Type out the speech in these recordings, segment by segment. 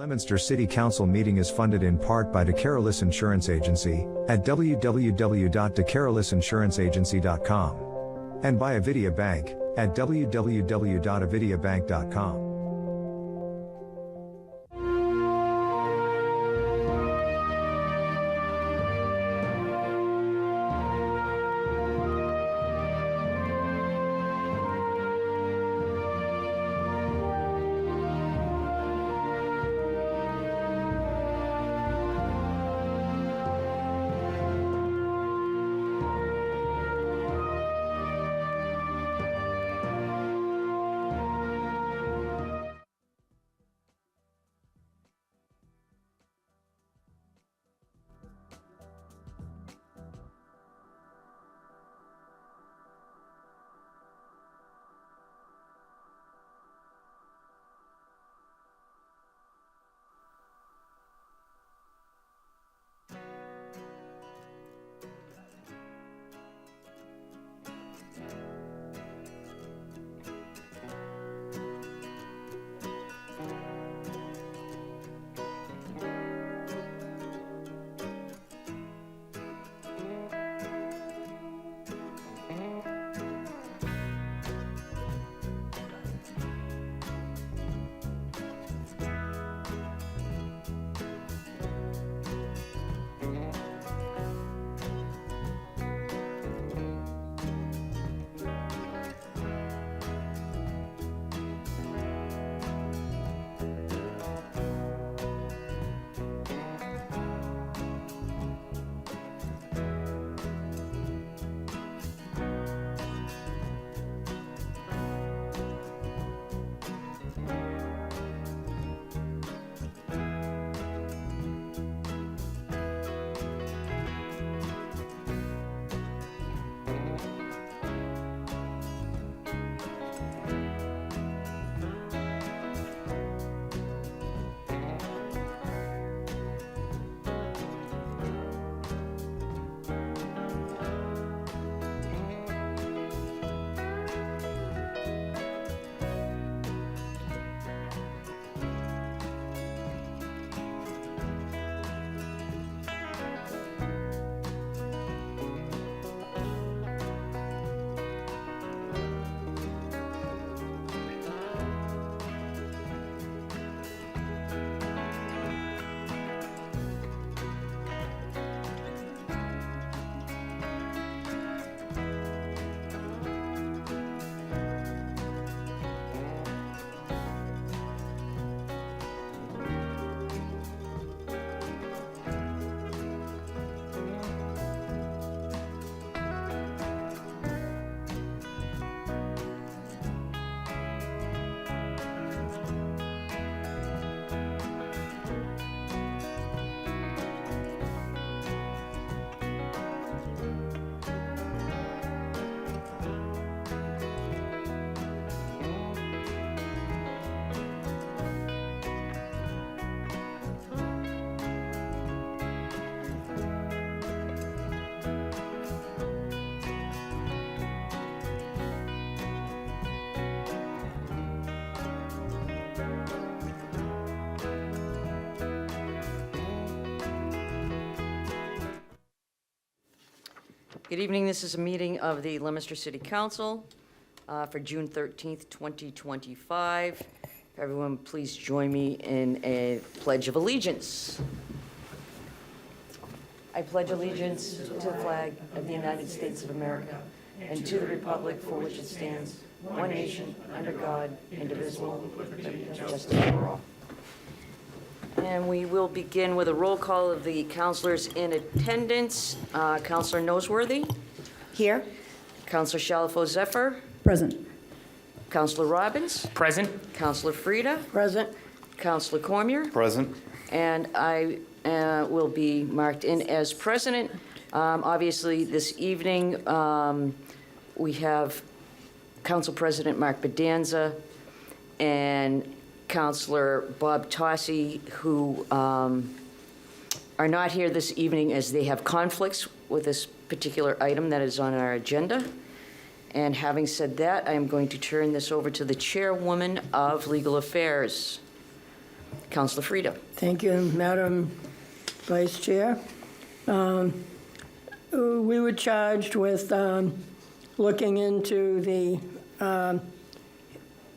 Leominster City Council meeting is funded in part by DeCarolis Insurance Agency at www.decarolisinsuranceagency.com and by Avidia Bank at www.avidiabank.com. Good evening. This is a meeting of the Leominster City Council for June 13th, 2025. Everyone, please join me in a Pledge of Allegiance. I pledge allegiance to the flag of the United States of America and to the republic for which it stands, one nation, under God, indivisible, with liberty and justice for all. And we will begin with a roll call of the councilors in attendance. Councilor Noseworthy? Here. Councilor Shalafo Zephyr? Present. Councilor Robbins? Present. Councilor Frida? Present. Councilor Cormier? Present. And I will be marked in as president. Obviously, this evening, we have Council President Mark Bedanza and Councilor Bob Tossi, who are not here this evening as they have conflicts with this particular item that is on our agenda. And having said that, I am going to turn this over to the chairwoman of Legal Affairs. Councilor Frida. Thank you, Madam Vice Chair. We were charged with looking into the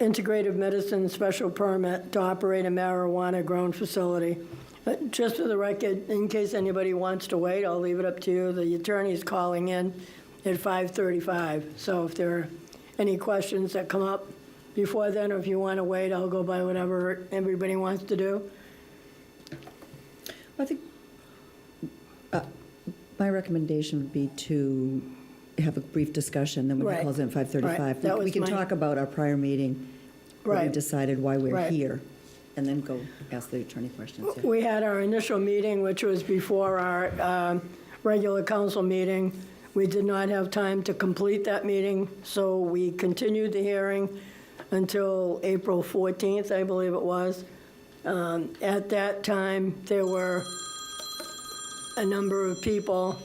integrative medicine special permit to operate a marijuana-grown facility. Just for the record, in case anybody wants to wait, I'll leave it up to you. The attorney's calling in at 5:35, so if there are any questions that come up before then, or if you want to wait, I'll go by whatever everybody wants to do. I think my recommendation would be to have a brief discussion, then when he Right. calls in at 5:35, Right. That we was can my- talk about our prior meeting, what we Right. decided, why we're Right. here, and then go ask the attorney questions. Yeah. We had our initial meeting, which was before our regular council meeting. We did not have time to complete that meeting, so we continued the hearing until April 14th, I believe it was. At that time, there were a number of people.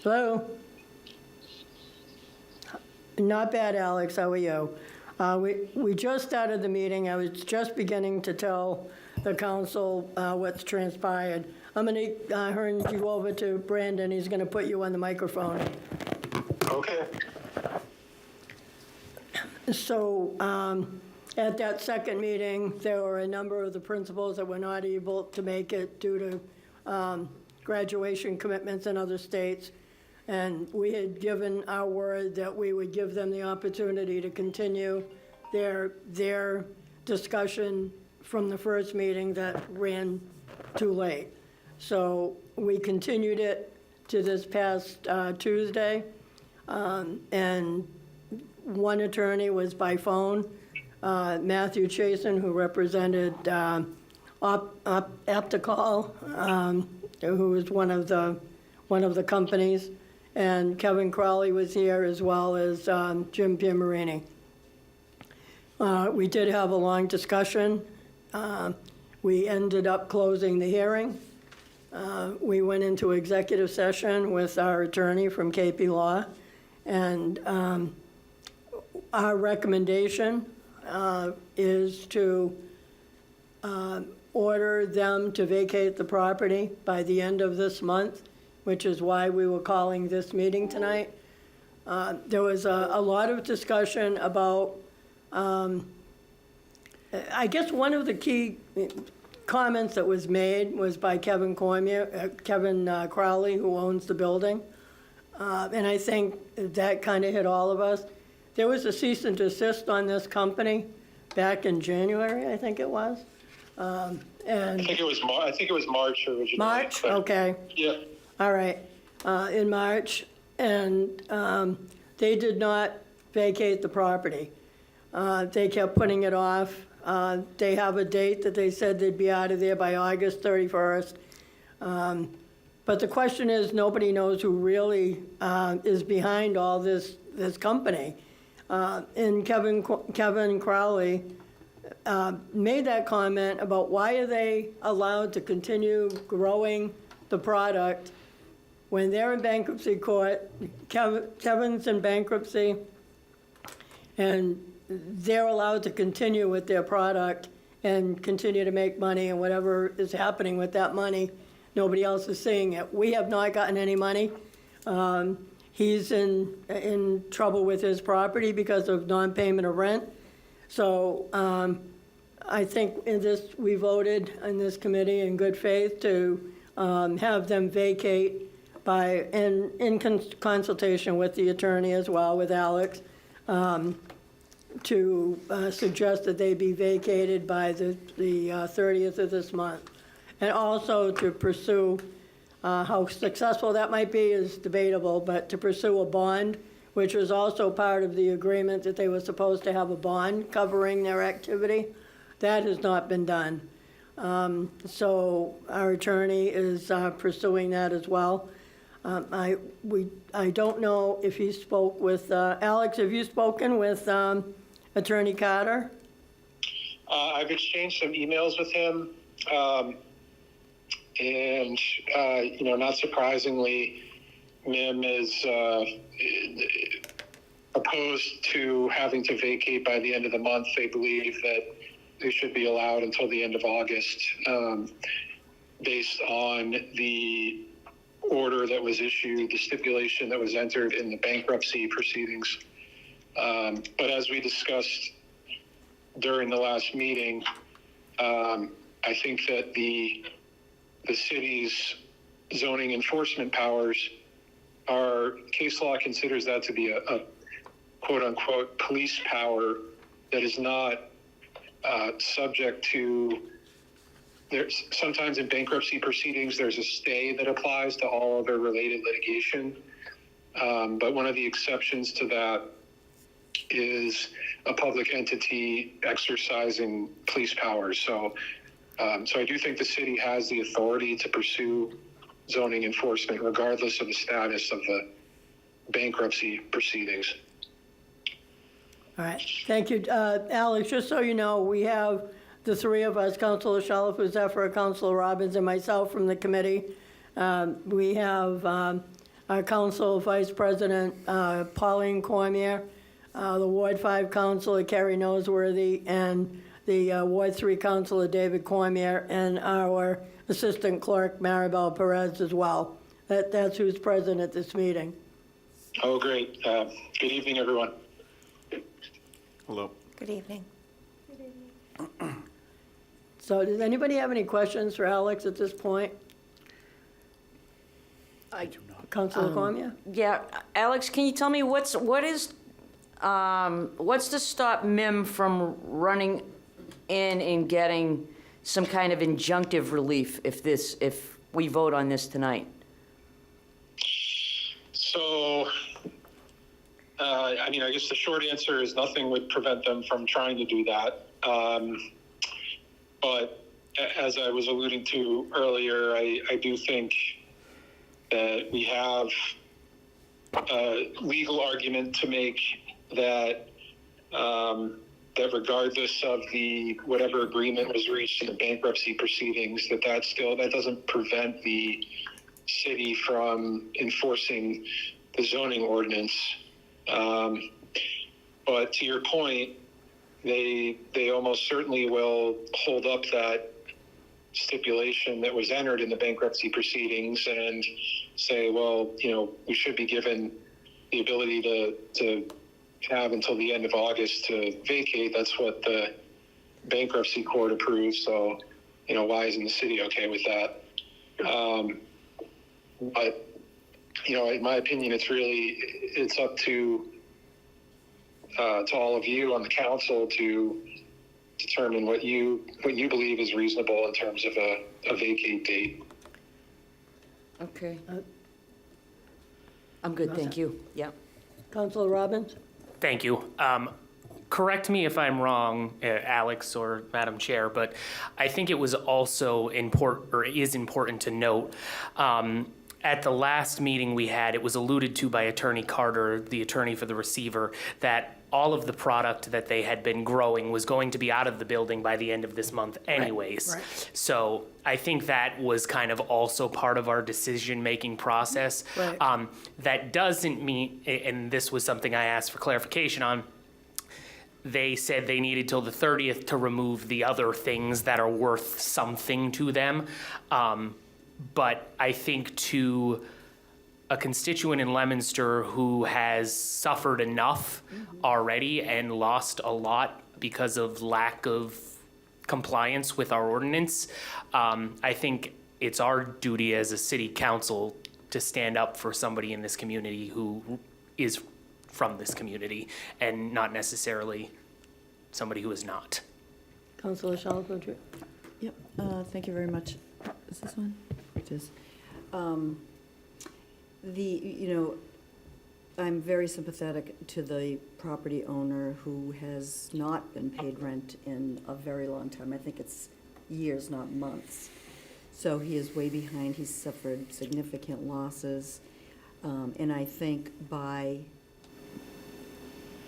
Hello? Not bad, Alex. How are you? We just started the meeting. I was just beginning to tell the council what's transpired. I'm going to turn you over to Brandon. He's going to put you on the microphone. Okay. So at that second meeting, there were a number of the principals that were not able to make it due to graduation commitments in other states. And we had given our word that we would give them the opportunity to continue their discussion from the first meeting that ran too late. So we continued it to this past Tuesday. And one attorney was by phone, Matthew Chasen, who represented Apticol, who was one of the companies, and Kevin Crowley was here, as well as Jim Piamarini. We did have a long discussion. We ended up closing the hearing. We went into executive session with our attorney from KP Law, and our recommendation is to order them to vacate the property by the end of this month, which is why we were calling this meeting tonight. There was a lot of discussion about, I guess one of the key comments that was made was by Kevin Crowley, who owns the building. And I think that kind of hit all of us. There was a cease and desist on this company back in January, I think it was. And I think it was March originally. March, but- okay. Yeah. All right, in March, and they did not vacate the property. They kept putting it off. They have a date that they said they'd be out of there by August 31st. But the question is, nobody knows who really is behind all this company. And Kevin Crowley made that comment about why are they allowed to continue growing the product when they're in bankruptcy court. Kevin's in bankruptcy, and they're allowed to continue with their product and continue to make money, and whatever is happening with that money, nobody else is seeing it. We have not gotten any money. He's in trouble with his property because of non-payment of rent. So I think we voted in this committee in good faith to have them vacate in consultation with the attorney as well, with Alex, to suggest that they be vacated by the 30th of this month. And also to pursue, how successful that might be is debatable, but to pursue a bond, which was also part of the agreement that they were supposed to have a bond covering their activity. That has not been done. So our attorney is pursuing that as well. I don't know if he spoke with, Alex, have you spoken with Attorney Carter? I've exchanged some emails with him, and not surprisingly, MIM is opposed to having to vacate by the end of the month. They believe that they should be allowed until the end of August, based on the order that was issued, the stipulation that was entered in the bankruptcy proceedings. But as we discussed during the last meeting, I think that the city's zoning enforcement powers, our case law considers that to be a quote unquote police power that is not subject to. There's sometimes in bankruptcy proceedings, there's a stay that applies to all other related litigation. But one of the exceptions to that is a public entity exercising police powers. So I do think the city has the authority to pursue zoning enforcement regardless of the status of the bankruptcy proceedings. All right, thank you. Alex, just so you know, we have the three of us, Councilor Shalfo Zephyr, Councilor Robbins, and myself from the committee. We have our Council Vice President, Pauline Cormier, the Ward 5 Councilor, Kerry Noseworthy, and the Ward 3 Councilor, David Cormier, and our Assistant Clerk, Maribel Perez, as well. That's who's present at this meeting. Oh, great. Good evening, everyone. Hello. Good evening. So does anybody have any questions for Alex at this point? I do not. Councilor Cormier? Yeah, Alex, can you tell me what's to stop MIM from running in and getting some kind of injunctive relief if we vote on this tonight? So, I guess the short answer is nothing would prevent them from trying to do that. But as I was alluding to earlier, I do think that we have a legal argument to make that that regardless of whatever agreement was reached in the bankruptcy proceedings, that doesn't prevent the city from enforcing the zoning ordinance. But to your point, they almost certainly will hold up that stipulation that was entered in the bankruptcy proceedings and say, well, we should be given the ability to have until the end of August to vacate. That's what the bankruptcy court approved. So, why isn't the city okay with that? But, in my opinion, it's up to all of you on the council to determine what you believe is reasonable in terms of a vacate date. Okay. I'm good, thank you. Yeah. Councilor Robbins? Thank you. Correct me if I'm wrong, Alex or Madam Chair, but I think it was also important to note, at the last meeting we had, it was alluded to by Attorney Carter, the attorney for the receiver, that all of the product that they had been growing was going to be out of the building by the end of this month anyways. Right. So I think that was kind of also part of our decision-making process. Right. That doesn't mean, and this was something I asked for clarification on, they said they needed till the 30th to remove the other things that are worth something to them. But I think to a constituent in Leominster who has suffered enough already and lost a lot because of lack of compliance with our ordinance, I think it's our duty as a city council to stand up for somebody in this community who is from this community and not necessarily somebody who is not. Councilor Shalfo? Yep, thank you very much. Is this one? It is. I'm very sympathetic to the property owner who has not been paid rent in a very long time. I think it's years, not months. So he is way behind. He's suffered significant losses. And I think by,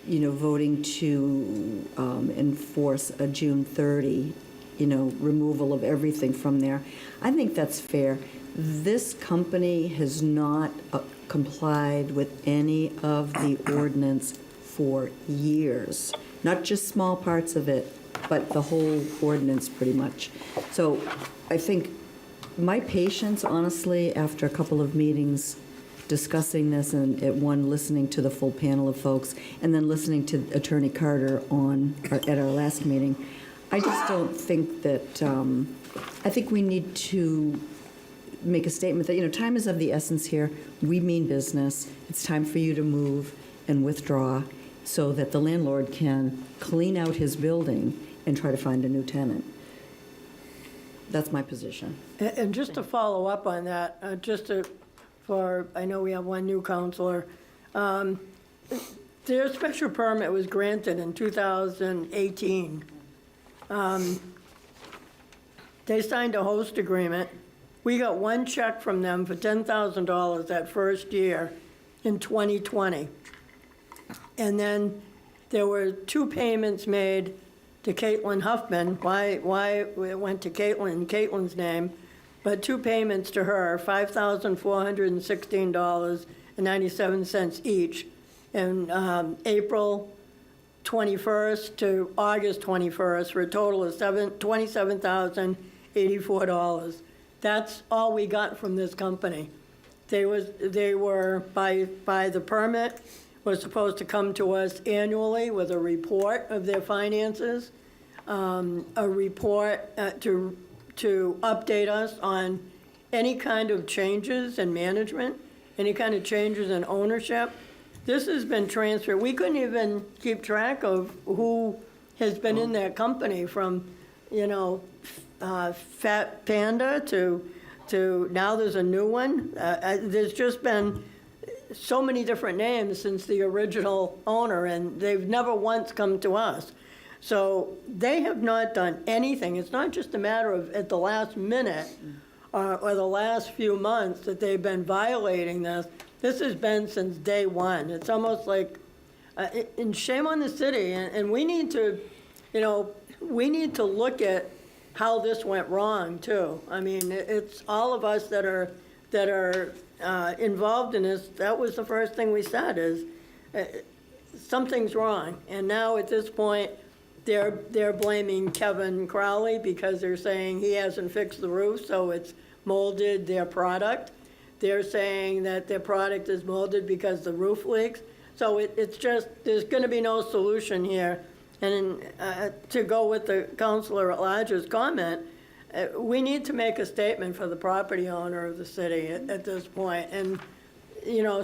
voting to enforce a June 30, removal of everything from there, I think that's fair. This company has not complied with any of the ordinance for years, not just small parts of it, but the whole ordinance pretty much. So I think my patience, honestly, after a couple of meetings discussing this and at one listening to the full panel of folks and then listening to Attorney Carter at our last meeting, I just don't think that, I think we need to make a statement that, time is of the essence here. We mean business. It's time for you to move and withdraw so that the landlord can clean out his building and try to find a new tenant. That's my position. And just to follow up on that, I know we have one new counselor. Their special permit was granted in 2018. They signed a host agreement. We got one check from them for $10,000 that first year in 2020. And then there were 2 payments made to Caitlin Huffman. Why it went to Caitlin's name, but 2 payments to her, $5,416.97 each, in April 21st to August 21st, for a total of $27,084. That's all we got from this company. They were by the permit, was supposed to come to us annually with a report of their finances, a report to update us on any kind of changes in management, any kind of changes in ownership. This has been transferred. We couldn't even keep track of who has been in that company, from, Fat Panda to now there's a new one. There's just been so many different names since the original owner, and they've never once come to us. So they have not done anything. It's not just a matter of at the last minute or the last few months that they've been violating this. This has been since day one. It's almost like, and shame on the city. And we need to, we need to look at how this went wrong too. I mean, it's all of us that are involved in this. That was the first thing we said is something's wrong. And now at this point, they're blaming Kevin Crowley because they're saying he hasn't fixed the roof, so it's molded their product. They're saying that their product is molded because the roof leaks. So it's just, there's going to be no solution here. And to go with the councilor at large's comment, we need to make a statement for the property owner of the city at this point. And,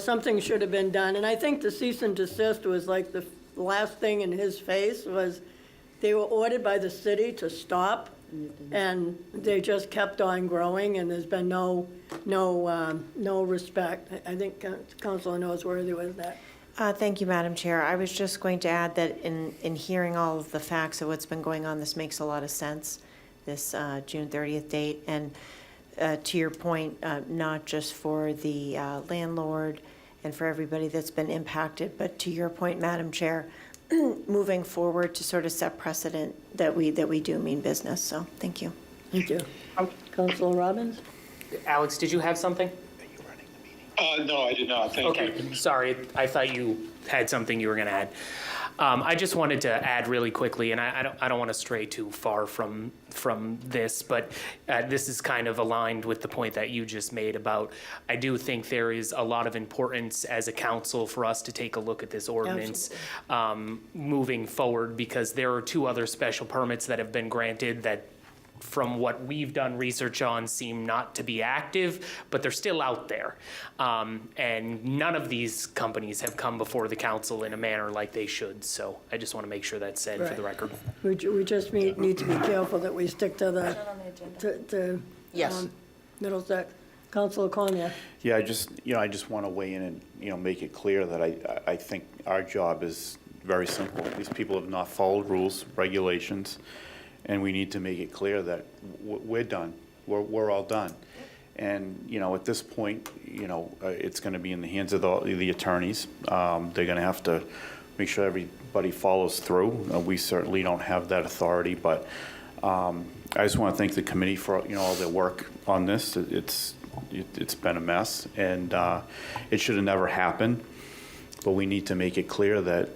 something should have been done. And I think the cease and desist was like the last thing in his face was they were ordered by the city to stop, and they just kept on growing, and there's been no respect. I think Councilor Noseworthy was that. Thank you, Madam Chair. I was just going to add that in hearing all of the facts of what's been going on, this makes a lot of sense, this June 30th date. And to your point, not just for the landlord and for everybody that's been impacted, but to your point, Madam Chair, moving forward to sort of set precedent that we do mean business. So thank you. Thank you. Councilor Robbins? Alex, did you have something? No, I did not. Thank you. Okay, sorry. I thought you had something you were going to add. I just wanted to add really quickly, and I don't want to stray too far from this, but this is kind of aligned with the point that you just made about, I do think there is a lot of importance as a council for us to take a look at this ordinance moving forward, because there are 2 other special permits that have been granted that, from what we've done research on, seem not to be active, but they're still out there. And none of these companies have come before the council in a manner like they should. So I just want to make sure that's said for the record. We just need to be careful that we stick to the Yes. Middlesex. Councilor Cormier. Yeah, I just want to weigh in and, make it clear that I think our job is very simple. These people have not followed rules, regulations, and we need to make it clear that we're done. We're all done. And, at this point, it's going to be in the hands of the attorneys. They're going to have to make sure everybody follows through. We certainly don't have that authority, but I just want to thank the committee for, all their work on this. It's been a mess, and it should have never happened. but we need to make it clear that,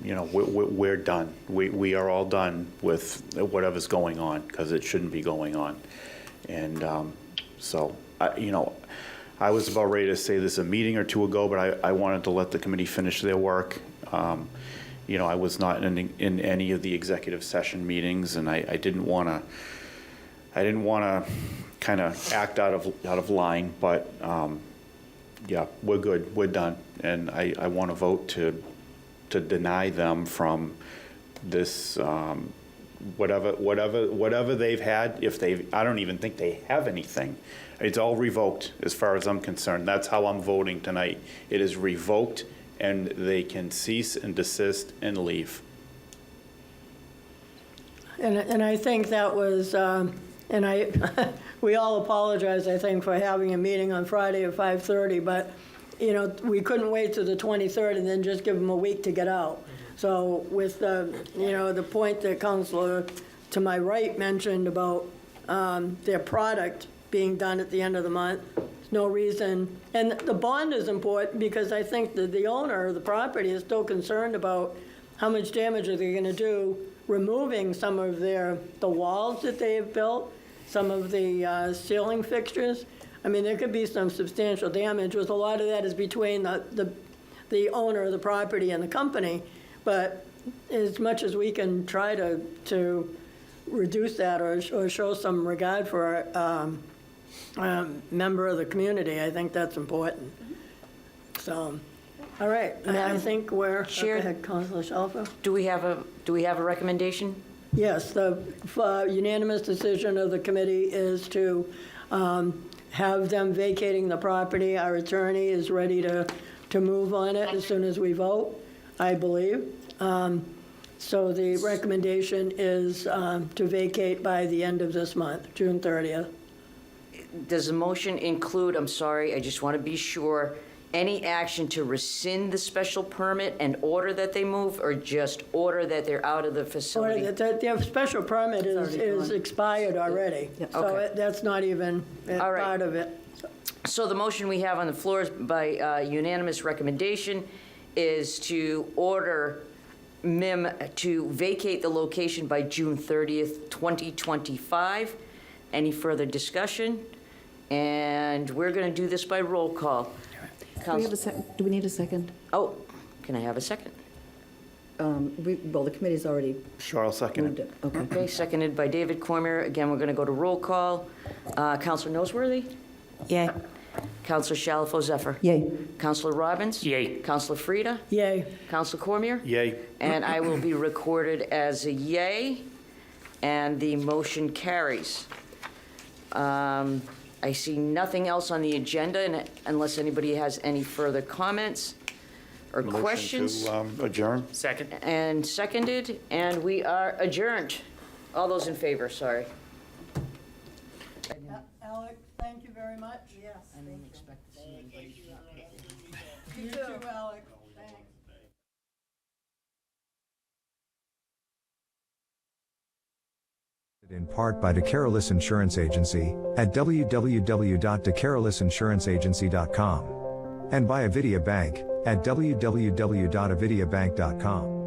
you know, we're done. We are all done with whatever's going on, because it shouldn't be going on. And so, you know, I was about ready to say this a meeting or two ago, but I wanted to let the committee finish their work. You know, I was not in any of the executive session meetings, and I didn't want to kind of act out of line, but yeah, we're good, we're done, and I want to vote to deny them from this, whatever they've had. I don't even think they have anything. It's all revoked as far as I'm concerned. That's how I'm voting tonight. It is revoked, and they can cease and desist and leave. And I think that was, we all apologize, I think, for having a meeting on Friday at 5:30, but, you know, we couldn't wait till the 23rd and then just give them a week to get out. So with the, you know, the point that Councilor to my right mentioned about their product being done at the end of the month, there's no reason. And the bond is important because I think that the owner of the property is still concerned about how much damage are they going to do removing some of the walls that they have built, some of the ceiling fixtures. I mean, there could be some substantial damage, with a lot of that is between the owner of the property and the company. But as much as we can try to reduce that or show some regard for a member of the community, I think that's important. So, all right, I think we're, Chair, go ahead, Councilor Shalfo. Do we have a recommendation? Yes, the unanimous decision of the committee is to have them vacating the property. Our attorney is ready to move on it as soon as we vote, I believe. So the recommendation is to vacate by the end of this month, June 30th. Does the motion include, I'm sorry, I just want to be sure, any action to rescind the special permit and order that they move, or just order that they're out of the facility? Their special permit is expired already. Yep. So Okay. that's not even All right. part of it. So the motion we have on the floor is by unanimous recommendation is to order MIM to vacate the location by June 30th, 2025. Any further discussion? And we're going to do this by roll call. Do we need a second? Oh, can I have a second? Well, the committee's already Sure, I'll second moved it. it. Okay. Okay, seconded by David Cormier. Again, we're going to go to roll call. Counselor Noseworthy? Yay. Counselor Shalfo Zephyr? Yay. Counselor Robbins? Yay. Counselor Frida? Yay. Counselor Cormier? Yay. And I will be recorded as a yay, and the motion carries. I see nothing else on the agenda, unless anybody has any further comments or questions. Motion to adjourn. Second. And seconded, and we are adjourned. All those in favor, sorry. Alex, thank you very much. Yes. I didn't expect to see anybody. You too, Alex. Thanks. In part by DeCarolis Insurance Agency at www.decarolisinsuranceagency.com and by Avidia Bank at www.avidiabank.com.